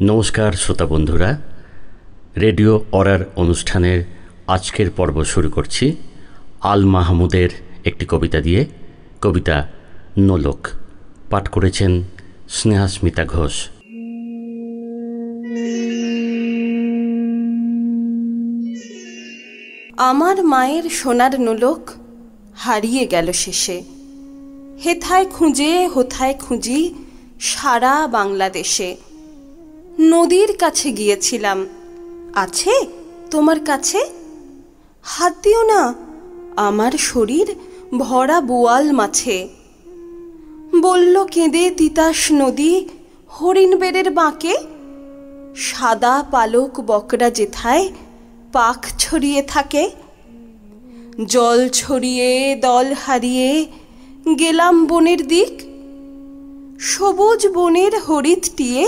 নমস্কার শ্রোতা বন্ধুরা, রেডিও অরার অনুষ্ঠানের আজকের পর্ব শুরু করছি আল মাহমুদের একটি কবিতা দিয়ে। কবিতা নোলক। পাঠ করেছেন স্নেহাস্মিতা ঘোষ। আমার মায়ের সোনার নোলক হারিয়ে গেল শেষে, হেথায় খুঁজে হোথায় খুঁজি সারা বাংলাদেশে। নদীর কাছে গিয়েছিলাম, আছে তোমার কাছে? হাত দিও না, আমার শরীর ভরা বোয়াল মাছে। বলল কেঁদে তিতাস নদী হরিণ বেড়ের বাঁকে, সাদা পালক বকরা যেথায় পাখ ছড়িয়ে থাকে। জল ছড়িয়ে দল হারিয়ে গেলাম বনের দিক, সবুজ বনের হরিৎ টিয়ে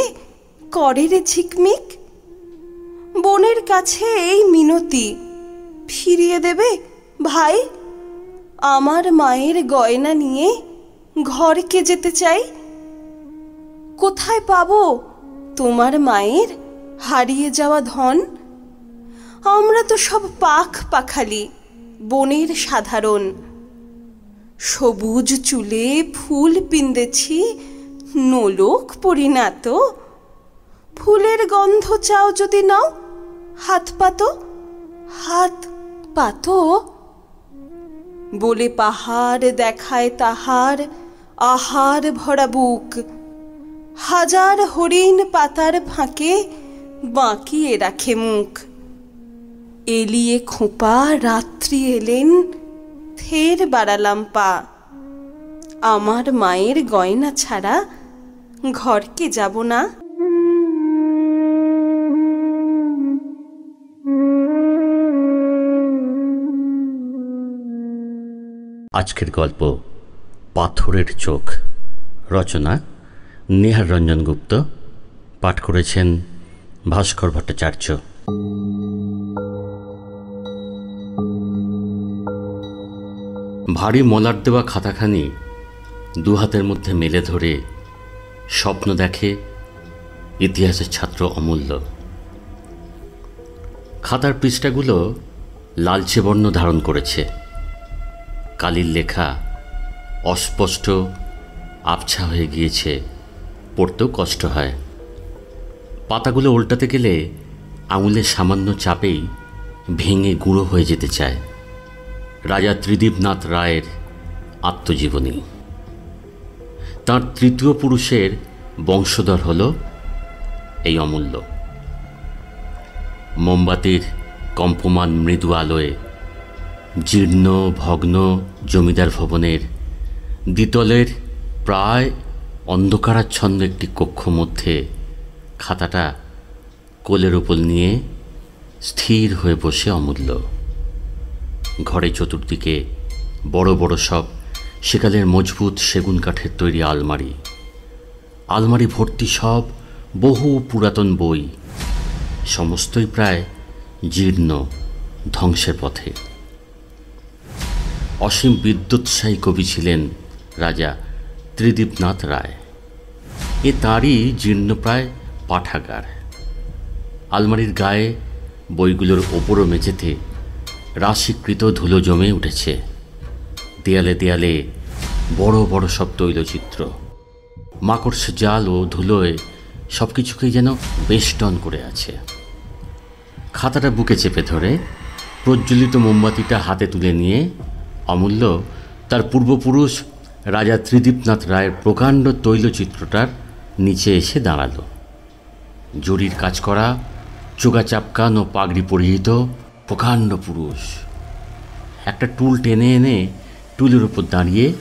করে রে ঝিকমিক। বনের কাছে এই মিনতি, ফিরিয়ে দেবে ভাই? আমার মায়ের গয়না নিয়ে ঘরকে যেতে চাই। কোথায় পাবো তোমার মায়ের হারিয়ে যাওয়া ধন? আমরা তো সব পাখ পাখালি, বনের সাধারণ। সবুজ চুলে ফুল পিন্দেছি, নোলক পরি না তো। ফুলের গন্ধ চাও যদি নাও, হাত পাতো, হাত পাতো। বলে পাহাড় দেখায় তাহার আহার ভরা বুক, হাজার হরিণ পাতার ফাঁকে বাঁকিয়ে রাখে মুখ। এলিয়ে খোঁপা রাত্রি এলেন, ফের বাড়ালাম পা। আমার মায়ের গয়না ছাড়া ঘরকে যাব না। আজকের গল্প পাথরের চোখ। রচনা নেহার রঞ্জন গুপ্ত। পাঠ করেছেন ভাস্কর ভট্টাচার্য। ভারী মলাট দেওয়া খাতাখানি দু হাতের মধ্যে মেলে ধরে স্বপ্ন দেখে ইতিহাসের ছাত্র অমূল্য। খাতার পৃষ্ঠাগুলো লালচে বর্ণ ধারণ করেছে। কালির লেখা অস্পষ্ট, আবছা হয়ে গিয়েছে, পড়তেও কষ্ট হয়। পাতাগুলো উল্টাতে গেলে আঙুলের সামান্য চাপেই ভেঙে গুঁড়ো হয়ে যেতে চায়। রাজা ত্রিদিবনাথ রায়ের আত্মজীবনী। তাঁর তৃতীয় পুরুষের বংশধর হল এই অমূল্য। মোমবাতির কম্পমান মৃদু আলোয় জীর্ণ ভগ্ন জমিদার ভবনের দ্বিতলের প্রায় অন্ধকারাচ্ছন্ন একটি কক্ষ মধ্যে খাতাটা কোলের উপর নিয়ে স্থির হয়ে বসে অমূল্য। ঘরে চতুর্দিকে বড় বড় সব সেকালের মজবুত সেগুন কাঠের তৈরি আলমারি। আলমারি ভর্তি সব বহু পুরাতন বই, সমস্তই প্রায় জীর্ণ, ধ্বংসের পথে। অসীম বিদ্যোৎসাহী কবি ছিলেন রাজা ত্রিদিবনাথ রায়। এ তাঁরই জীর্ণপ্রায় পাঠাগার। আলমারির গায়ে বইগুলোর ওপরও মেঝেতে রাশিকৃত ধুলো জমে উঠেছে। দেয়ালে দেয়ালে বড় বড় সব তৈলচিত্র। মাকড়স জাল ও ধুলোয় সব কিছুকেই যেন বেষ্টন করে আছে। খাতাটা বুকে চেপে ধরে প্রজ্বলিত মোমবাতিটা হাতে তুলে নিয়ে অমূল্য তার পূর্বপুরুষ রাজা ত্রিদিবনাথ রায়ের প্রকাণ্ড তৈলচিত্রটার নিচে এসে দাঁড়াল। জরির কাজ করা, চোগা চাপকান ও পাগড়ি পরিহিত প্রকাণ্ড পুরুষ একটা টুল টেনে এনে টুলের উপর দাঁড়িয়ে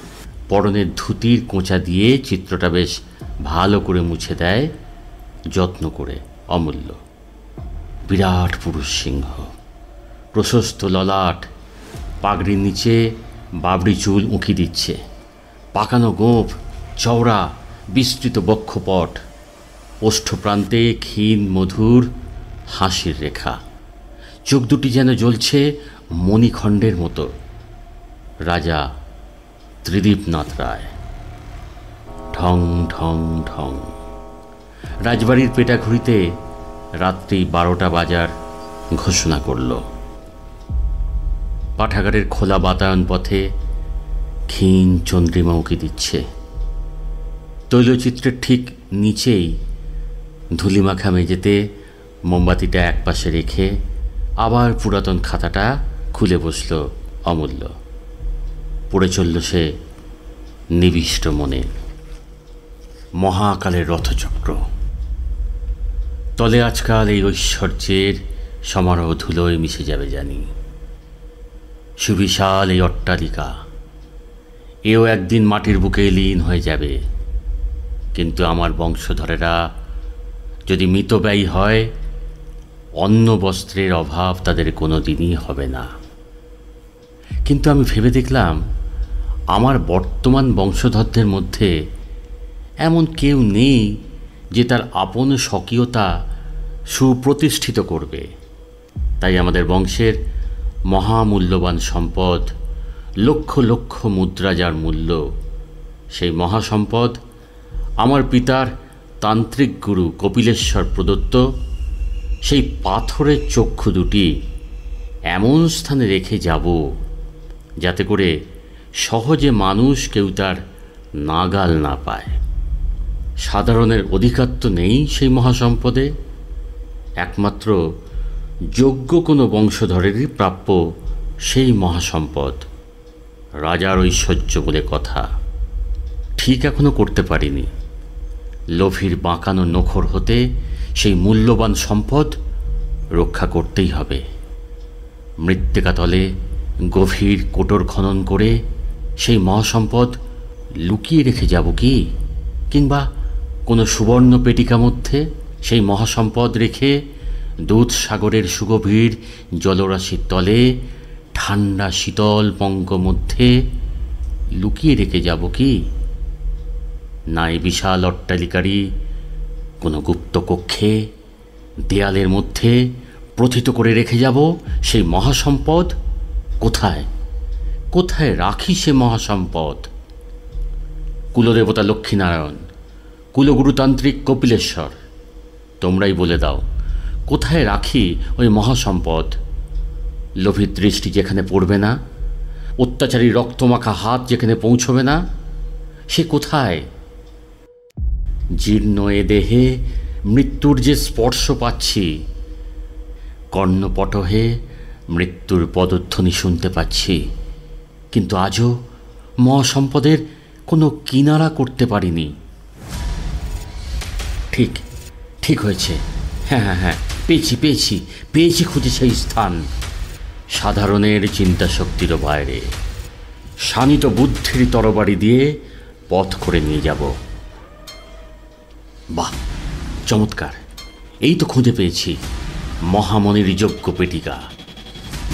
পরনের ধুতির কোঁচা দিয়ে চিত্রটা বেশ ভালো করে মুছে দেয় যত্ন করে অমূল্য। বিরাট পুরুষ সিংহ, প্রশস্ত ললাট, পাগড়ির নিচে বাবড়ি চুল উঁকি দিচ্ছে, পাকানো গোঁফ, চওড়া বিস্তৃত বক্ষপট, ওষ্ঠপ্রান্তে ক্ষীণ মধুর হাসির রেখা। চোখ দুটি যেন জ্বলছে মণিখণ্ডের মতো। রাজা ত্রিদিবনাথ রায়। ঢং ঢং ঢং রাজবাড়ির পেটাঘুরিতে রাত্রি 12টা বাজার ঘোষণা করল। পাঠাগারের খোলা বাতায়ন পথে ক্ষীণ চন্দ্রিমা উঁকি দিচ্ছে। তৈলচিত্রের ঠিক নিচেই ধুলিমাখা মেঝেতে মোমবাতিটা একপাশে রেখে আবার পুরাতন খাতাটা খুলে বসল অমূল্য। পড়ে চলল সে নিবিষ্ট মনে। মহাকালের রথচক্র তলে আজকাল এই ঐশ্বর্যের সমারোহ ধুলোয় মিশে যাবে জানি। সুবিশাল এই অট্টালিকা এও একদিন মাটির বুকে লীন হয়ে যাবে। কিন্তু আমার বংশধরেরা যদি মিতব্যয়ী হয়, অন্ন বস্ত্রের অভাব তাদের কোনো দিনই হবে না। কিন্তু আমি ভেবে দেখলাম, আমার বর্তমান বংশধরদের মধ্যে এমন কেউ নেই যে তার আপন স্বকীয়তা সুপ্রতিষ্ঠিত করবে। তাই আমাদের বংশের মহামূল্যবান সম্পদ, লক্ষ লক্ষ মুদ্রা যার মূল্য, সেই মহাসম্পদ আমার পিতার তান্ত্রিক গুরু কপিলেশ্বর প্রদত্ত সেই পাথরের চক্ষু দুটি এমন স্থানে রেখে যাব যাতে করে সহজে মানুষ কেউ তার নাগাল না পায়। সাধারণের অধিকার তো নেই সেই মহাসম্পদে, একমাত্র যোগ্য কোনো বংশধরেরই প্রাপ্য সেই মহাসম্পদ। রাজার ঐশ্বর্য বলে কথা, ঠিক এখনো করতে পারিনি। লোভীর বাঁকানো নখর হতে সেই মূল্যবান সম্পদ রক্ষা করতেই হবে। মৃত্তিকাতলে গভীর কোটর খনন করে সেই মহাসম্পদ লুকিয়ে রেখে যাব কি? কিংবা কোনো সুবর্ণ পেটিকা মধ্যে সেই মহাসম্পদ রেখে দুধসাগরের সুগভীর জলরাশির তলে ঠান্ডা শীতল পঙ্ক মধ্যে লুকিয়ে রেখে যাব কি? না এই বিশাল অট্টালিকারই কোনো গুপ্ত কক্ষে দেয়ালের মধ্যে প্রথিত করে রেখে যাব সেই মহাসম্পদ? কোথায় কোথায় রাখি সে মহাসম্পদ? কুলদেবতা লক্ষ্মীনারায়ণ, কুলগুরুতান্ত্রিক কপিলেশ্বর, তোমরাই বলে দাও, কোথায় রাখি ওই মহাসম্পদ? লোভীর দৃষ্টি যেখানে পড়বে না, অত্যাচারী রক্তমাখা হাত যেখানে পৌঁছবে না, সে কোথায়? জীর্ণ এ দেহে মৃত্যুর যে স্পর্শ পাচ্ছি, কর্ণপটহে মৃত্যুর পদধ্বনি শুনতে পাচ্ছি, কিন্তু আজও মহাসম্পদের কোনো কিনারা করতে পারিনি। ঠিক ঠিক হয়েছে, হ্যাঁ, পেয়েছি খুঁজে সেই স্থান। সাধারণের চিন্তা শক্তিরও বাইরে, শানিত বুদ্ধির তরবারি দিয়ে পথ করে নিয়ে যাব। বাহ, চমৎকার! এই তো খুঁজে পেয়েছি মহামনির যোগ্য পেটিকা।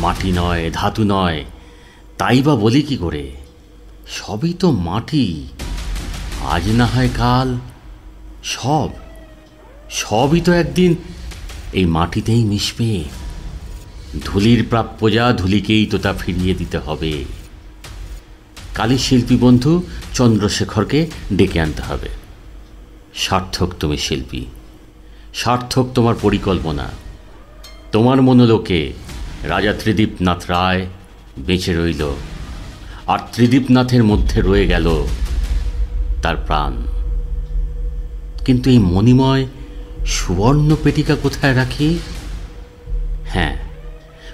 মাটি নয়, ধাতু নয়, তাই বা বলি কি করে? সবই তো মাটি। আজ না হয় কাল সবই তো একদিন এই মাটিতেই মিশবে। ধুলির প্রাপ্য যা, ধুলিকেই তো তা ফিরিয়ে দিতে হবে। কালী শিল্পী বন্ধু চন্দ্রশেখরকে ডেকে আনতে হবে। সার্থক তুমি শিল্পী, সার্থক তোমার পরিকল্পনা। তোমার মনোলোকে রাজা ত্রিদীপনাথ রায় বেঁচে রইল, আর ত্রিদীপনাথের মধ্যে রয়ে গেল তার প্রাণ। কিন্তু এই মণিময় সুবর্ণ পেটিকা কোথায় রাখি? হ্যাঁ,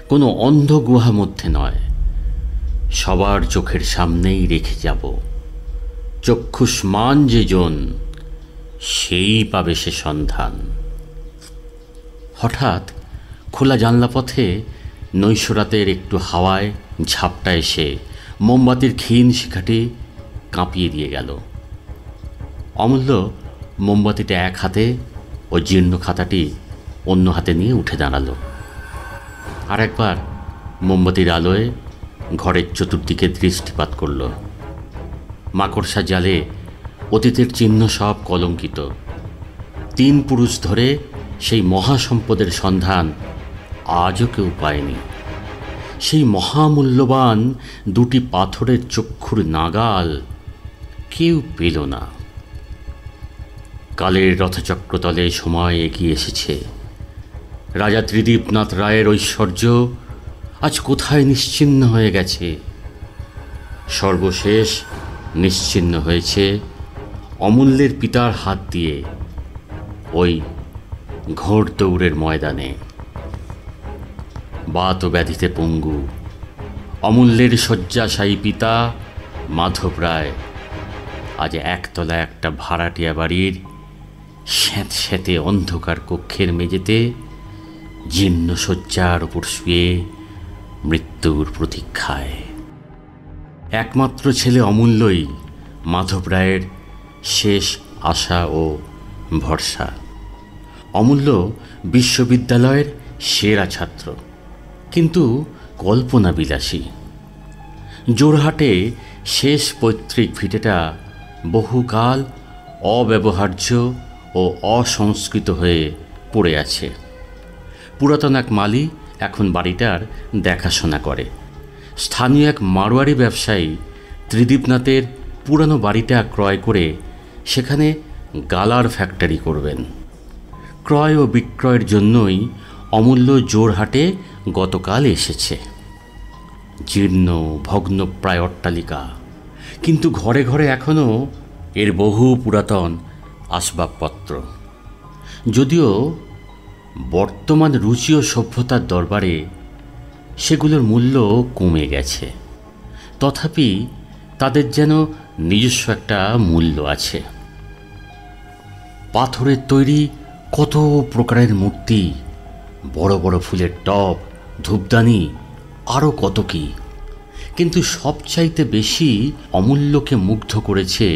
কোনো অন্ধ গুহা মধ্যে নয়, সবার চোখের সামনেই রেখে যাব। চক্ষুষ্মান যে জন, সেই পাবে সে সন্ধান। হঠাৎ খোলা জানলা পথে নৈশরাতের একটু হাওয়ায় ঝাপটা এসে মোমবাতির ক্ষীণ শিখাটি কাঁপিয়ে দিয়ে গেল। অমূল্য মোমবাতিটা এক হাতে ও জীর্ণ খাতাটি অন্য হাতে নিয়ে উঠে দাঁড়ালো। আর একবার মোমবাতির আলোয় ঘরের চতুর্দিকে দৃষ্টিপাত করল। মাকড়সা জালে অতীতের চিহ্ন সব কলঙ্কিত। 3 পুরুষ ধরে সেই মহাসম্পদের সন্ধান আজও কেউ পায়নি। সেই মহামূল্যবান 2টি পাথরের চক্ষুর নাগাল কেউ পেল না। কালের রথচক্রতলে সময় এগিয়ে এসেছে। রাজা ত্রিদীপনাথ রায়ের ঐশ্বর্য আজ কোথায় নিশ্চিহ্ন হয়ে গেছে। সর্বশেষ নিশ্চিহ্ন হয়েছে অমূল্যের পিতার হাত দিয়ে ওই ঘোড়দৌড়ের ময়দানে। বাত ও ব্যাধিতে পঙ্গু অমূল্যের শয্যাশায়ী পিতা মাধব রায় আজ একতলা একটা ভাড়াটিয়া বাড়ির স্যাঁতস্যাঁতে অন্ধকার কক্ষের মেঝেতে জীর্ণ শয্যার উপর শুয়ে মৃত্যুর প্রতীক্ষায়। একমাত্র ছেলে অমূল্যই মাধব রায়ের শেষ আশা ও ভরসা। অমূল্য বিশ্ববিদ্যালয়ের সেরা ছাত্র, কিন্তু কল্পনাবিলাসী। জোরহাটে শেষ পৈতৃক ভিটেটা বহুকাল অব্যবহার্য ও অসংস্কৃত হয়ে পড়ে আছে। পুরাতন এক মালি এখন বাড়িটার দেখাশোনা করে। স্থানীয় এক মারোয়ারি ব্যবসায়ী ত্রিদীপনাথের পুরানো বাড়িটা ক্রয় করে সেখানে গালার ফ্যাক্টরি করবেন। ক্রয় ও বিক্রয়ের জন্যই অমূল্য জোরহাটে গতকাল এসেছে। জীর্ণ ভগ্নপ্রায় অট্টালিকা, কিন্তু ঘরে ঘরে এখনও এর বহু পুরাতন আসবাবপত্র। যদিও বর্তমান রুচি ও সভ্যতার দরবারে সেগুলোর মূল্য কমে গেছে, তথাপি তাদের যেন নিজস্ব একটা মূল্য আছে। পাথরের তৈরি কত প্রকারের মূর্তি, বড় বড় ফুলের টব, ধূপদানি, আরও কত কি। কিন্তু সবচাইতে বেশি অমূল্যকে মুগ্ধ করেছে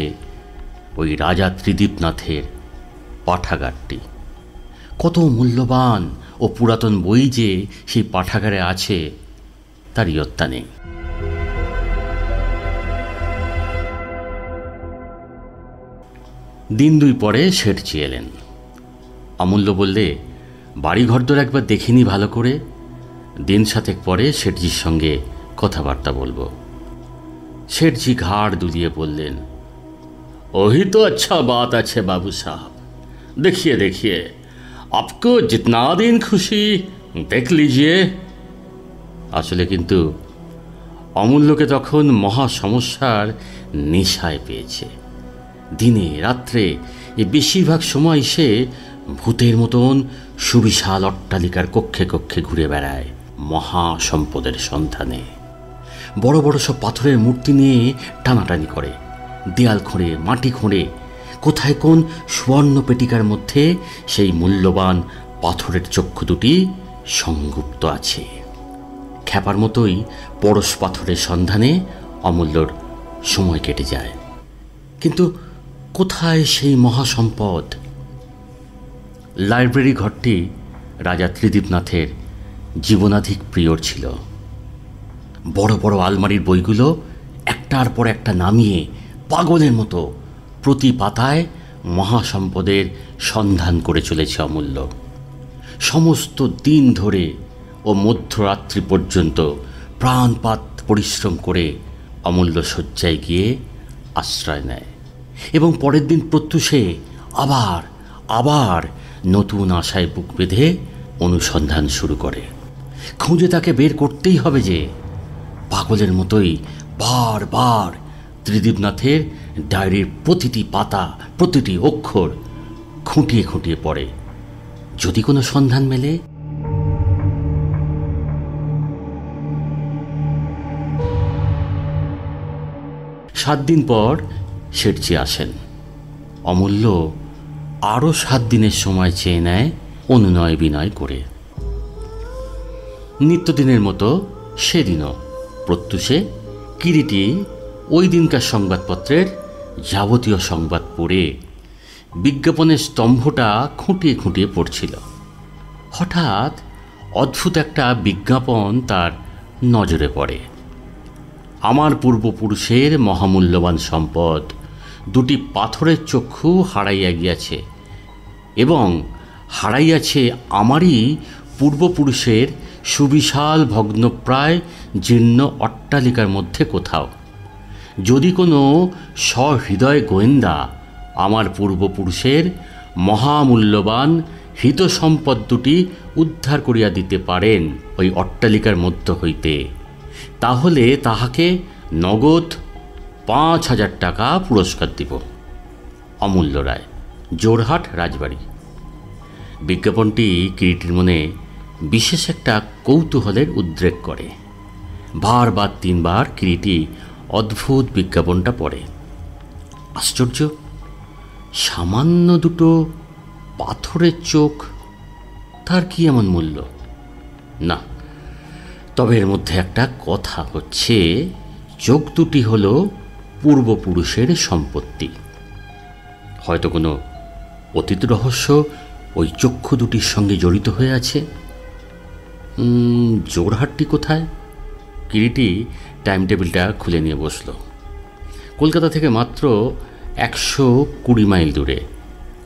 ওই রাজা ত্রিদীপনাথের পাঠাগারটি। কত মূল্যবান ও পুরাতন বই যে সেই পাঠাগারে আছে তার ইয়ত্তা নেই। দিন দুই পরে শেঠজি এলেন। অমূল্য বললে, বাড়ি ঘরদোর একবার দেখিনি ভালো করে, দিন সাতেক পরে শেঠজির সঙ্গে কথাবার্তা বলবো। শেঠজি ঘাড় দুলিয়ে বললেন, वही तो अच्छा बात अच्छे बाबू साहब, देखिए देखिए, आपको जितना दिन खुशी देख लीजिए। আসলে কিন্তু অমূল্যকে তখন মহা সমস্যার নেশায় পেয়েছে। দিনে রাত্রে এই বেশিরভাগ সময় সে ভূতের মতন সুবিশাল অট্টালিকার কক্ষে কক্ষে ঘুরে বেড়ায় মহা সম্পদের সন্ধানে। বড় বড় সব পাথরের মূর্তি নিয়ে টানাটানি করে, দেয়াল খোঁড়ে, মাটি খোঁড়ে, কোথায় কোন সুবর্ণ পেটিকার মধ্যে সেই মূল্যবান পাথরের চক্ষু দুটি সংগুপ্ত আছে। খ্যাপার মতোই পরশ পাথরের সন্ধানে অমূল্যর সময় কেটে যায়। কিন্তু কোথায় সেই মহাসম্পদ? লাইব্রেরি ঘরটি রাজা ত্রিদীপনাথের জীবনাধিক প্রিয়র ছিল। বড় বড় আলমারির বইগুলো একটার পর একটা নামিয়ে পাগলের মতো প্রতি পাতায় মহাসম্পদের সন্ধান করে চলেছে অমূল্য। সমস্ত দিন ধরে ও মধ্যরাত্রি পর্যন্ত প্রাণপাত পরিশ্রম করে অমূল্য শয্যায় গিয়ে আশ্রয় নেয় এবং পরের দিন প্রত্যুষে আবার আবার নতুন আশায় বুক বেঁধে অনুসন্ধান শুরু করে। খুঁজে তাকে বের করতেই হবে যে। পাগলের মতোই বারবার ত্রিদীপনাথের ডায়েরির প্রতিটি পাতা, প্রতিটি অক্ষর খুঁটিয়ে খুঁটিয়ে পড়ে। যদি কোনো সন্ধান মেলে। সাত দিন পর শেঠজি আসেন। অমূল্য আরও 7 দিনের সময় চেয়ে নেয় অনুনয় বিনয় করে। নিত্যদিনের মতো সেদিনও প্রত্যুষে কিরিটি ওই দিনকার সংবাদপত্রের যাবতীয় সংবাদ পড়ে বিজ্ঞাপনের স্তম্ভটা খুঁটিয়ে খুঁটিয়ে পড়ছিল। হঠাৎ অদ্ভুত একটা বিজ্ঞাপন তার নজরে পড়ে। আমার পূর্বপুরুষের মহামূল্যবান সম্পদ দুটি পাথরের চক্ষু হারাইয়া গিয়াছে এবং হারাইয়াছে আমারই পূর্বপুরুষের সুবিশাল ভগ্নপ্রায় জীর্ণ অট্টালিকার মধ্যে কোথাও। যদি কোনো সহৃদয় গোয়েন্দা আমার পূর্বপুরুষের মহামূল্যবান হিত সম্পদ দুটি উদ্ধার করিয়া দিতে পারেন ওই অট্টালিকার মধ্য হইতে, তাহলে তাহাকে নগদ ৫,০০০ টাকা পুরস্কার দিব। অমূল্য রায়, জোরহাট রাজবাড়ি। বিজ্ঞাপনটি কিরিটির মনে বিশেষ একটা কৌতূহলের উদ্রেক করে। বারবার ৩ বার কিরিটি অদ্ভুত বিজ্ঞাপনটা পড়ে। আশ্চর্য, সামান্য দুটো পাথরের চোখ, তার কি এমন মূল্য? না, তবে এর মধ্যে একটা কথা হচ্ছে, চোখ দুটি হল পূর্বপুরুষের সম্পত্তি। হয়তো কোনো অতীত রহস্য ওই চক্ষু দুটির সঙ্গে জড়িত হয়ে আছে। জোরহাটটি কোথায়? কিরিটি টাইম টেবিলটা খুলে নিয়ে বসল। কলকাতা থেকে মাত্র ১২০ মাইল দূরে।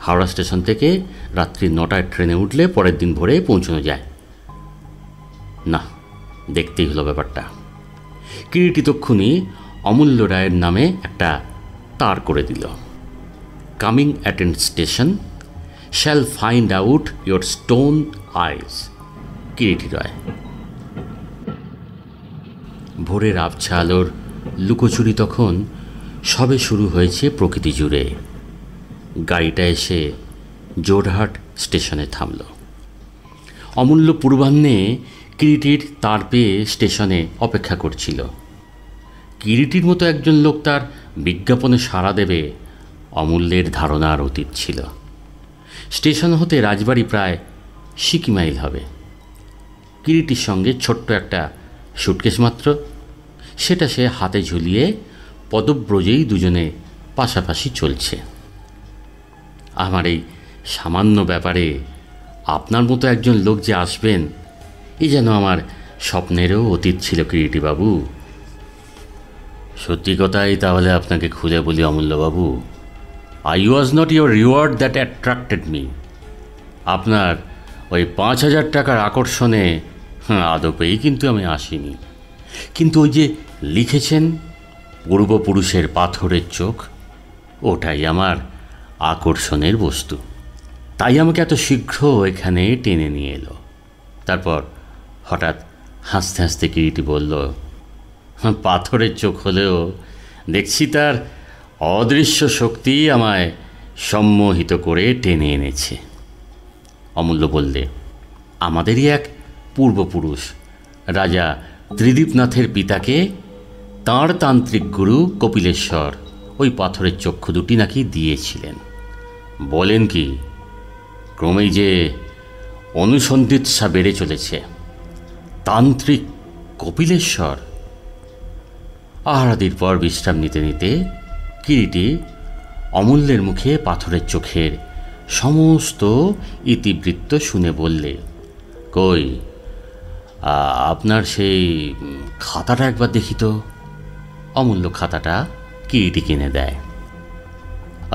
হাওড়া স্টেশন থেকে রাত্রি ৯টায় ট্রেনে উঠলে পরের দিন ভোরে পৌঁছানো যায়। না, দেখতেই হলো ব্যাপারটা। কিরিটি তক্ষুনি অমূল্য রায়ের নামে একটা তার করে দিল। Coming attend station, shall find out your stone eyes, Kiriti Roy. ভোরের আবছা আলোর লুকোচুরি তখন সবে শুরু হয়েছে প্রকৃতি জুড়ে। গাড়িটা এসে জোরহাট স্টেশনে থামল। অমূল্য পূর্বাহ্নে কিরিটির তার পেয়ে স্টেশনে অপেক্ষা করছিল। কিরিটির মতো একজন লোক তার বিজ্ঞাপনে সাড়া দেবে, অমূল্যের ধারণার অতীত ছিল। স্টেশন হতে রাজবাড়ি প্রায় ৬০ মাইল হবে। কিরিটির সঙ্গে ছোট্ট একটা সুটকেস মাত্র, সেটা সে হাতে ঝুলিয়ে পদব্রজেই দুজনে পাশাপাশি চলছে। আমার এই সামান্য ব্যাপারে আপনার মতো একজন লোক যে আসবেন, এই যেন আমার স্বপ্নেরও অতীত ছিল কিরিটিবাবু। সত্যি কথাই তাহলে আপনাকে খুলে বলি অমূল্যবাবু, I was not your reward that attracted me. আপনার ওই ৫,০০০ টাকার আকর্ষণে আদপেই কিন্তু আমি আসিনি। কিন্তু ওই যে লিখেছেন পূর্বপুরুষের পাথরের চোখ, ওটাই আমার আকর্ষণের বস্তু। তাই আমাকে এত শীঘ্র এখানে টেনে নিয়ে এলো। তারপর হঠাৎ হাসতে হাসতে কিরিটি বলল, পাথরের চোখ হলেও দেখছি তার অদৃশ্য শক্তি আমায় সম্মোহিত করে টেনে এনেছে। অমূল্য বললে, আমাদেরই এক পূর্বপুরুষ রাজা ত্রিদীপনাথের পিতাকে তাঁর তান্ত্রিক গুরু কপিলেশ্বর ওই পাথরের চক্ষু দুটি নাকি দিয়েছিলেন। বলেন কি? ক্রমেই যে অনুসন্ধিৎসা বেড়ে চলেছে। তান্ত্রিক কপিলেশ্বর। আহারাদির পর বিশ্রাম নিতে নিতে কিরিটি অমূল্যের মুখে পাথরের চোখের সমস্ত ইতিবৃত্ত শুনে বললে, কই আপনার সেই খাতাটা একবার দেখি তো। অমূল্য খাতাটা কিরিটি কিনে দেয়।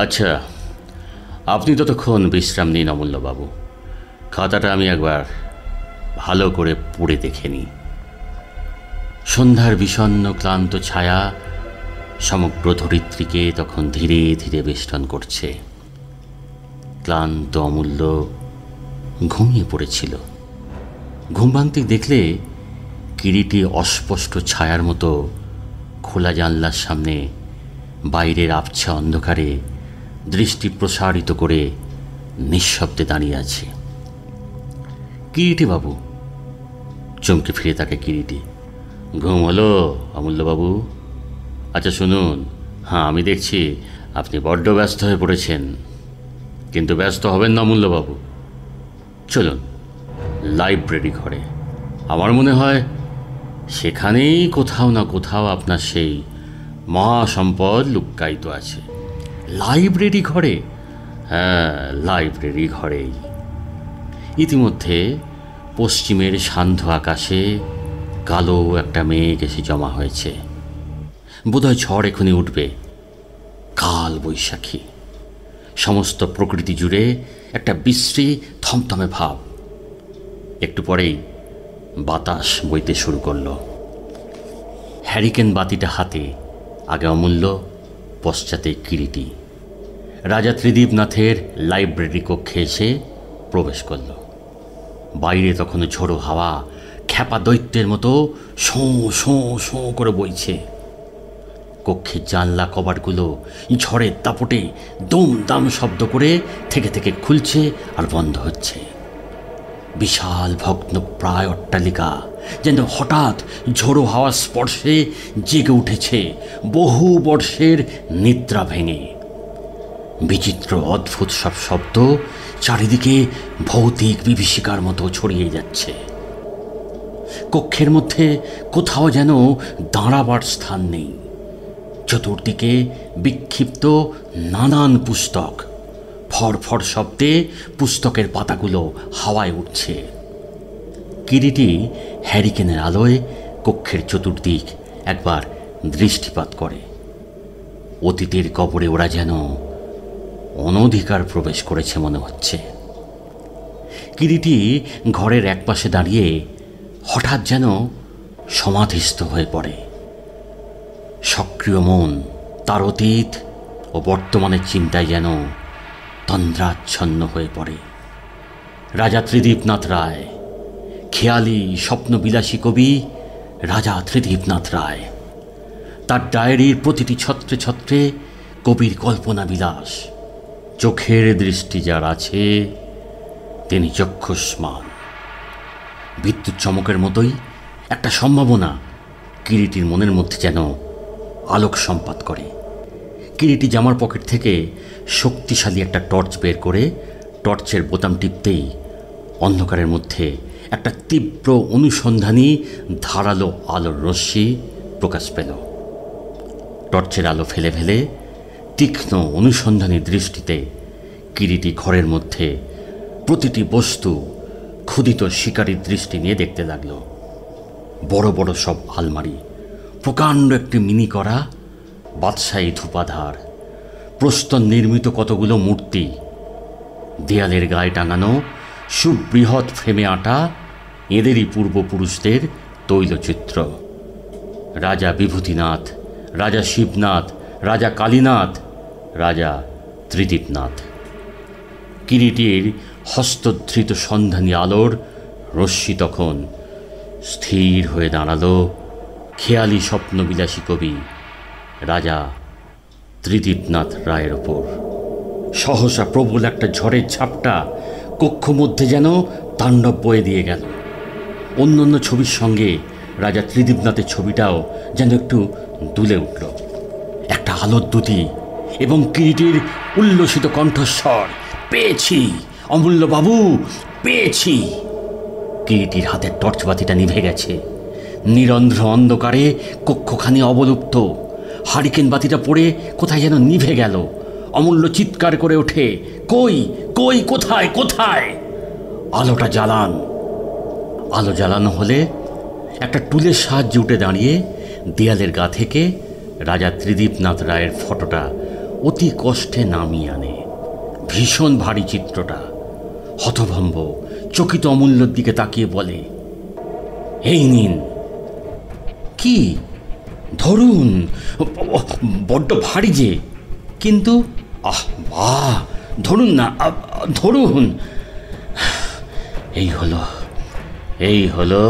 আচ্ছা, আপনি ততক্ষণ বিশ্রাম নিন অমূল্যবাবু, খাতাটা আমি একবার ভালো করে পড়ে দেখে নিই। সন্ধ্যার বিষণ্ণ ক্লান্ত ছায়া সমগ্র ধরিত্রীকে তখন ধীরে ধীরে বেষ্টন করছে। ক্লান্ত অমূল্য ঘুমিয়ে পড়েছিল। ঘুম ভাঙতে দেখলে কিরিটি অস্পষ্ট ছায়ার মতো খোলা জানলার সামনে বাইরের আবছা অন্ধকারে দৃষ্টি প্রসারিত করে নিঃশব্দে দাঁড়িয়ে আছে। কিরিটিবাবু, চমকে ফিরে তাকে কিরিটি। ঘুম হলো অমূল্যবাবু? আচ্ছা শুনুন, হ্যাঁ আমি দেখছি আপনি বড্ড ব্যস্ত হয়ে পড়েছেন, কিন্তু ব্যস্ত হবেন না অমূল্যবাবু। চলুন লাইব্রেরি ঘরে, আমার মনে হয় সেখানেই কোথাও না কোথাও আপনার সেই মহাসম্পদ লুক্কায়িত আছে। লাইব্রেরি ঘরে? হ্যাঁ, লাইব্রেরি ঘরেই। ইতিমধ্যে পশ্চিমের সান্ধ্য আকাশে কালো একটা মেঘ এসে জমা হয়েছে। বোধহয় ঝড় এখনই উঠবে। কাল বৈশাখী। সমস্ত প্রকৃতি জুড়ে একটা বিশ্রী থমথমে ভাব। একটু পরেই বাতাস বইতে শুরু করল। হ্যারিকেন বাতিটা হাতে, আগে অমূল্য, পশ্চাতে কিরিটি। রাজা ত্রিদীপনাথের লাইব্রেরি কক্ষে এসে প্রবেশ করল। বাইরে তখনও ঝোড়ো হাওয়া খ্যাপা দৈত্যের মতো শোঁ শোঁ শোঁ করে বইছে। কক্ষের জানলা কবাটগুলো ঝড়ের দাপটে দম দাম শব্দ করে থেকে থেকে খুলছে আর বন্ধ হচ্ছে। বিশাল ভগ্ন প্রায় অট্টালিকা যেন হঠাৎ ঝোড়ো হাওয়ার স্পর্শে জেগে উঠেছে বহু বর্ষের নিদ্রা ভেঙে। বিচিত্র অদ্ভুত সব শব্দ চারিদিকে ভৌতিক বিভীষিকার মতো ছড়িয়ে যাচ্ছে। কক্ষের মধ্যে কোথাও যেন দাঁড়াবার স্থান নেই। চতুর্দিকে বিক্ষিপ্ত নানান পুস্তক, ফড়ফড় শব্দে পুস্তকের পাতাগুলো হাওয়ায় উঠছে। কিরিটি হ্যারিকেনের আলোয় কক্ষের চতুর্দিক একবার দৃষ্টিপাত করে। অতীতের কবরে ওরা যেন অনধিকার প্রবেশ করেছে মনে হচ্ছে। কিরিটি ঘরের একপাশে দাঁড়িয়ে হঠাৎ যেন সমাধিস্থ হয়ে পড়ে। সক্রিয় মন তার অতীত ও বর্তমানের চিন্তায় যেন তন্দ্রাচ্ছন্ন হয়ে পড়ে। রাজা ত্রিদীপনাথ রায়, খেয়ালি স্বপ্নবিলাসী কবি রাজা ত্রিদীপনাথ রায়। তার ডায়েরির প্রতিটি ছত্রে ছত্রে কবির কল্পনা বিলাস। চোখের দৃষ্টি যার আছে তিনি চক্ষুষ্মান। বিদ্যুৎ চমকের মতোই একটা সম্ভাবনা কিরিটির মনের মধ্যে যেন আলোক সম্পাত করে। কিরিটি জামার পকেট থেকে শক্তিশালী একটা টর্চ বের করে টর্চের বোতাম টিপতেই অন্ধকারের মধ্যে একটা তীব্র অনুসন্ধানী ধারালো আলোর রশ্মি প্রকাশ পেল। টর্চের আলো ফেলে ফেলে তীক্ষ্ণ অনুসন্ধানী দৃষ্টিতে কিরিটি ঘরের মধ্যে প্রতিটি বস্তু ক্ষুদিত শিকারীর দৃষ্টি নিয়ে দেখতে লাগলো। বড় বড় সব আলমারি, প্রকাণ্ড একটি মিনি করা বাদশাহী ধূপাধার, প্রস্তর নির্মিত কতগুলো মূর্তি, দেয়ালের গায়ে টাঙানো সুবৃহৎ ফ্রেমে আঁটা এদেরই পূর্বপুরুষদের তৈলচিত্র। রাজা বিভূতিনাথ, রাজা শিবনাথ, রাজা কালীনাথ, রাজা ত্রিদীপনাথ। কিরিটির হস্তধৃত সন্ধানী আলোর রশ্মি তখন স্থির হয়ে দাঁড়ালো খেয়ালি স্বপ্নবিলাসী কবি রাজা ত্রিদীপনাথ রায়ের ওপর। সহসা প্রবল একটা ঝড়ের ঝাপটা কক্ষ মধ্যে যেন তাণ্ডব বয়ে দিয়ে গেল। অন্য অন্য ছবির সঙ্গে রাজা ত্রিদীপনাথের ছবিটাও যেন একটু দুলে উঠল। একটা আলোর দুতি এবং কিরিটির উল্লসিত কণ্ঠস্বর, পেয়েছি অমূল্যবাবু, পেয়েছি। কিরিটির হাতের টর্চ বাতিটা নিভে গেছে। নিরন্ধ্র অন্ধকারে কক্ষখানি অবলুপ্ত। হারিকেন বাতিটা পড়ে কোথায় যেন নিভে গেল। অমূল্য চিৎকার করে ওঠে, কই কই, কোথায় কোথায়? আলোটা জ্বালান। আলো জ্বালানো হলে একটা টুলের সাহায্যে উঠে দাঁড়িয়ে দেয়ালের গা থেকে রাজা ত্রিদীপনাথ রায়ের ফটোটা অতি কষ্টে নামিয়ে আনে। ভীষণ ভারী চিত্রটা। হতভম্ব চকিত অমূল্যর দিকে তাকিয়ে বলে, এই নিন। কি? ধরুন। বড্ড ভারী যে। কিন্তু বাহ, ধরুন না, ধরুন। এই হলো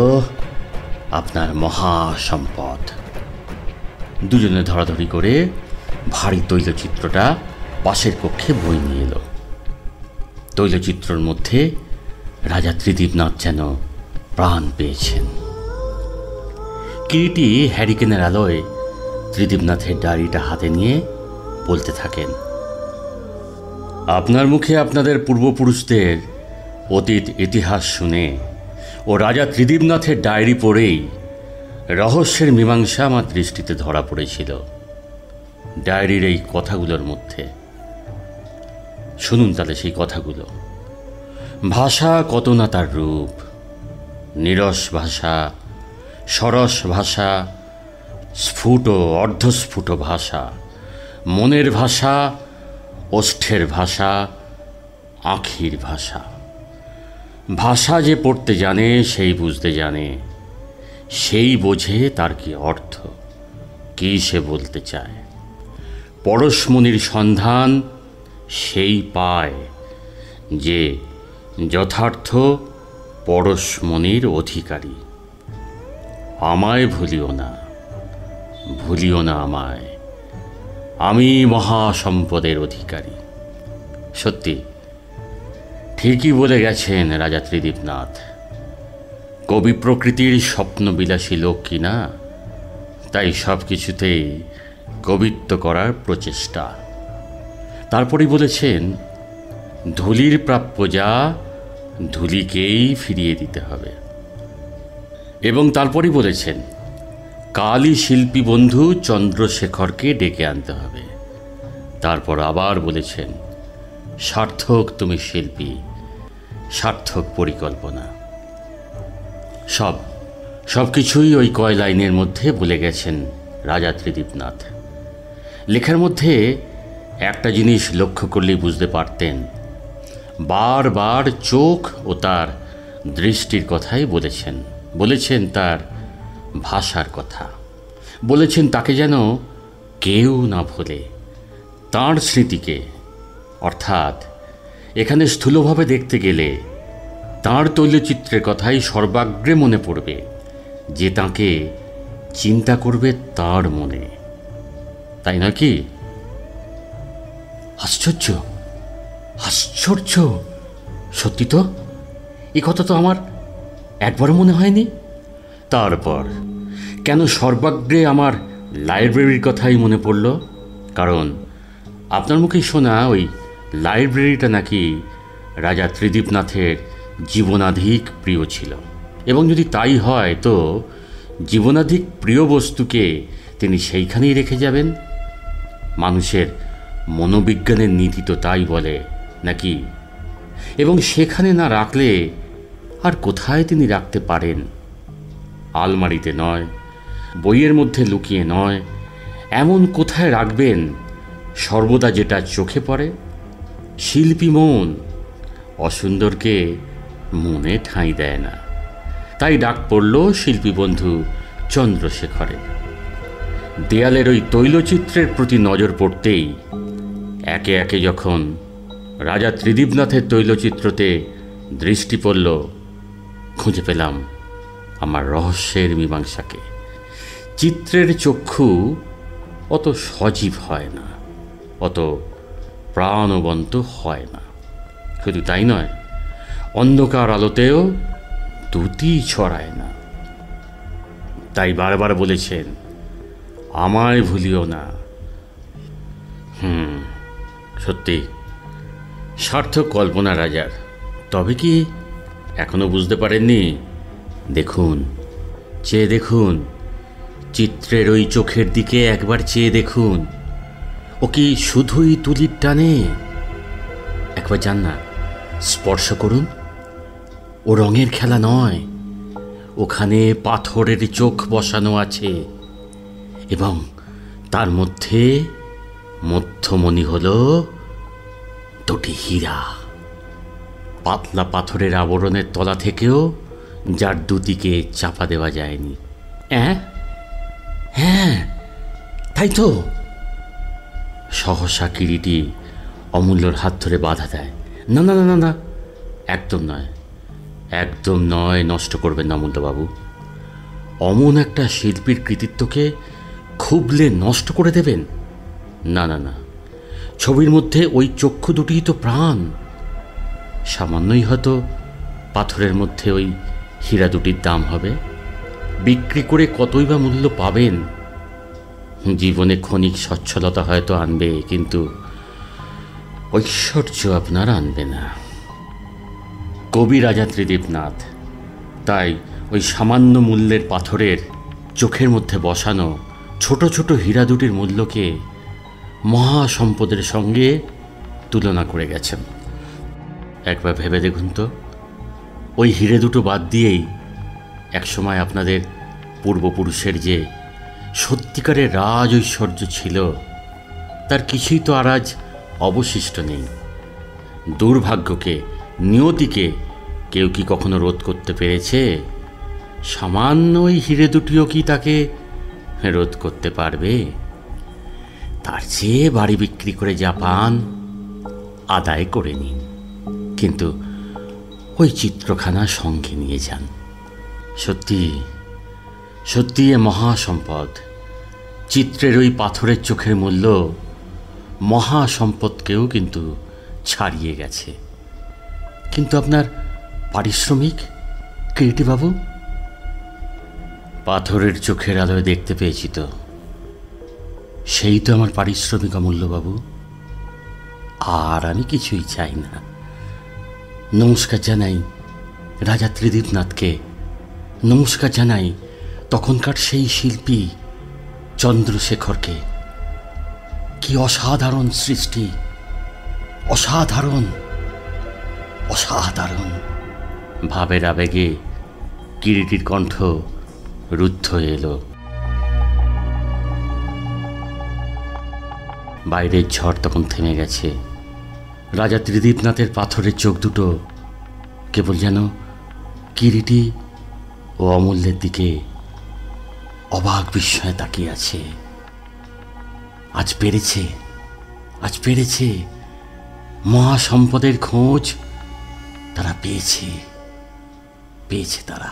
আপনার মহাসম্পদ। দুজনে ধরাধরি করে ভারী তৈলচিত্রটা পাশের কক্ষে বয়ে নিয়ে এলো। তৈলচিত্রর মধ্যে রাজা ত্রিদীপনাথ যেন প্রাণ পেয়েছেন। কিরিটি হ্যারিকেনের আলোয় ত্রিদীপনাথের ডায়েরিটা হাতে নিয়ে বলতে থাকেন, আপনার মুখে আপনাদের পূর্বপুরুষদের অতীত ইতিহাস শুনে ও রাজা ত্রিদীপনাথের ডায়েরি পড়েই রহস্যের মীমাংসা আমার দৃষ্টিতে ধরা পড়েছিল ডায়েরির এই কথাগুলোর মধ্যে। শুনুন তাহলে সেই কথাগুলো। ভাষা কত না তার রূপ, নিরস ভাষা, সরস ভাষা, স্ফুট অর্ধস্ফুট ভাষা, মনের ভাষা, ওষ্ঠের ভাষা, আঁখির ভাষা। ভাষা যে পড়তে জানে সেই বুঝতে জানে, সেই বোঝে তার কি অর্থ, কি সে বলতে চায়। পরশমণির সন্ধান সেই পায় যে যথার্থ পরশমণির অধিকারী। আমায় ভুলিও না, ভুলিও না আমায়, আমি মহাসম্পদের অধিকারী। সত্যি ঠিকই বলে গেছেন রাজা ত্রিদীপনাথ। কবি প্রকৃতির স্বপ্নবিলাসী লোক কিনা, তাই সব কিছুতেই কবিত্ব করার প্রচেষ্টা। তারপরেই বলেছেন, ধুলির প্রাপ্য যা ধুলিকেই ফিরিয়ে দিতে হবে। এবং তারপরেই বলেছেন, কালই শিল্পী বন্ধু চন্দ্রশেখরকে ডেকে আনতে হবে। তারপর আবার বলেছেন, সার্থক তুমি শিল্পী, সার্থক পরিকল্পনা। সব কিছুই ওই কয় লাইনের মধ্যে বলে গেছেন রাজা ত্রিদীপনাথ। লেখার মধ্যে একটা জিনিস লক্ষ্য করলেই বুঝতে পারতেন, বারবার চোখ ও তার দৃষ্টির কথাই বলেছেন তার ভাষার কথা, বলেছেন তাকে যেন কেউ না ভোলে, তাঁর স্মৃতিকে। অর্থাৎ এখানে স্থূলভাবে দেখতে গেলে তাঁর তৈলচিত্রের কথাই সর্বাগ্রে মনে পড়বে, যে তাঁকে চিন্তা করবে তার মনে, তাই নাকি? আশ্চর্য, আশ্চর্য! সত্যি তো, এ কথা তো আমার একবারও মনে হয়নি। তারপর কেন সর্বাগ্রে আমার লাইব্রেরির কথাই মনে পড়ল? কারণ আপনার মুখেই শোনা ওই লাইব্রেরিটা নাকি রাজা ত্রিদীপনাথের জীবনাধিক প্রিয় ছিল। এবং যদি তাই হয়, তো জীবনাধিক প্রিয় বস্তুকে তিনি সেইখানেই রেখে যাবেন। মানুষের মনোবিজ্ঞানের নীতি তো তাই বলে নাকি? এবং সেখানে না রাখলে আর কোথায় তিনি রাখতে পারেন? আলমারিতে নয়, বইয়ের মধ্যে লুকিয়ে নয়, এমন কোথায় রাখবেন সর্বদা যেটা চোখে পড়ে? শিল্পী মন অসুন্দরকে মনে ঠাঁই দেয় না, তাই ডাক পড়ল শিল্পী বন্ধু চন্দ্রশেখরের। দেয়ালের ওই তৈলচিত্রের প্রতি নজর পড়তেই একে একে যখন রাজা ত্রিদীপনাথের তৈলচিত্রতে দৃষ্টি পড়ল, খুঁজে পেলাম আমার রহস্যের মীমাংসাকে। চিত্রের চক্ষু অত সজীব হয় না, অত প্রাণবন্ত হয় না। শুধু তাই নয়, অন্ধকার আলোতেও দ্যুতি ছড়ায় না। তাই বারবার বলেছেন, আমায় ভুলিও না। সত্যি সার্থক কল্পনা রাজার। তবে কি এখনো বুঝতে পারেননি? দেখুন, চেয়ে দেখুন, চিত্রের ওই চোখের দিকে একবার চেয়ে দেখুন। ও কি শুধুই তুলির টানে? একবার যান না, স্পর্শ করুন। ও রঙের খেলা নয়, ওখানে পাথরের চোখ বসানো আছে, এবং তার মধ্যে মধ্যমণি হল দুটি হীরা, পাতলা পাথরের আবরণের তলা থেকেও যার দুদিকে চাপা দেওয়া যায়নি। হ্যাঁ, তাই তো। সহসা কিরিটি অমূল্যর হাত ধরে বাধা দেয়, না না না না, একদম নয়, একদম নয়, নষ্ট করবেন না অমূল্যবাবু। অমন একটা শিল্পীর কৃতিত্বকে খুবলে নষ্ট করে দেবেন? না না না, ছবির মধ্যে ওই চক্ষু দুটিই তো প্রাণ। সামান্যই হয়তো পাথরের মধ্যে ওই হীরা দুটির দাম হবে, বিক্রি করে কতই বা মূল্য পাবেন। জীবনে ক্ষণিক সচ্ছলতা হয়তো আনবে, কিন্তু ঐশ্বর্য আপনার আনবে না। কবি রাজা ত্রিদীপনাথ তাই ওই সামান্য মূল্যের পাথরের চোখের মধ্যে বসানো ছোট ছোট হীরা দুটির মূল্যকে মহাসম্পদের সঙ্গে তুলনা করে গেছেন। একবার ভেবে দেখুন তো, ওই হিরে দুটো বাদ দিয়েই একসময় আপনাদের পূর্বপুরুষের যে সত্যিকারের রাজ ঐশ্বর্য ছিল, তার কিছুই তো আর আজ অবশিষ্ট নেই। দুর্ভাগ্যকে, নিয়তিকে কেউ কি কখনো রোধ করতে পেরেছে? সামান্য ওই হিরে দুটিও কি তাকে রোধ করতে পারবে? তার চেয়ে বাড়ি বিক্রি করে যা পান আদায় করে নিন, কিন্তু ওই চিত্রখানা সঙ্গে নিয়ে যান। সত্যি সত্যি এ মহাসম্পদ। চিত্রের ওই পাথরের চোখের মূল্য মহাসম্পদকেও কিন্তু ছাড়িয়ে গেছে। কিন্তু আপনার পারিশ্রমিক কিরিটিবাবু? পাথরের চোখের আলোয় দেখতে পেয়েছি তো, সেই তো আমার পারিশ্রমিক অমূল্যবাবু। আর আমি কিছুই চাই না। নমস্কার জানাই রাজা ত্রিদীপনাথকে, নমস্কার জানাই তখনকার সেই শিল্পী চন্দ্রশেখরকে। কি অসাধারণ সৃষ্টি, অসাধারণ অসাধারণ। ভাবের আবেগে কিরিটির কণ্ঠ রুদ্ধ এলো। বাইরের ঝড় তখন থেমে গেছে। রাজা ত্রিদীপনাথের পাথরের চোখ দুটো কেবল যেন কিরিটি ও অমূল্যের দিকে অবাক বিস্ময়ে তাকিয়ে আছে। আজ পেরেছে, আজ পেরেছে। মহাসম্পদের খোঁজ তারা পেয়েছে, পেয়েছে তারা।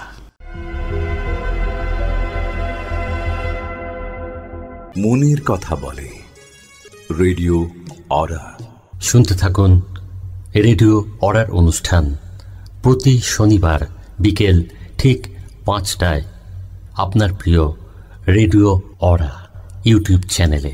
মনের কথা বলে রেডিও অরা। শুনতে থাকুন রেডিও অরার অনুষ্ঠান প্রতি শনিবার বিকেল ঠিক 5টায় আপনার প্রিয় রেডিও অরা ইউটিউব চ্যানেলে।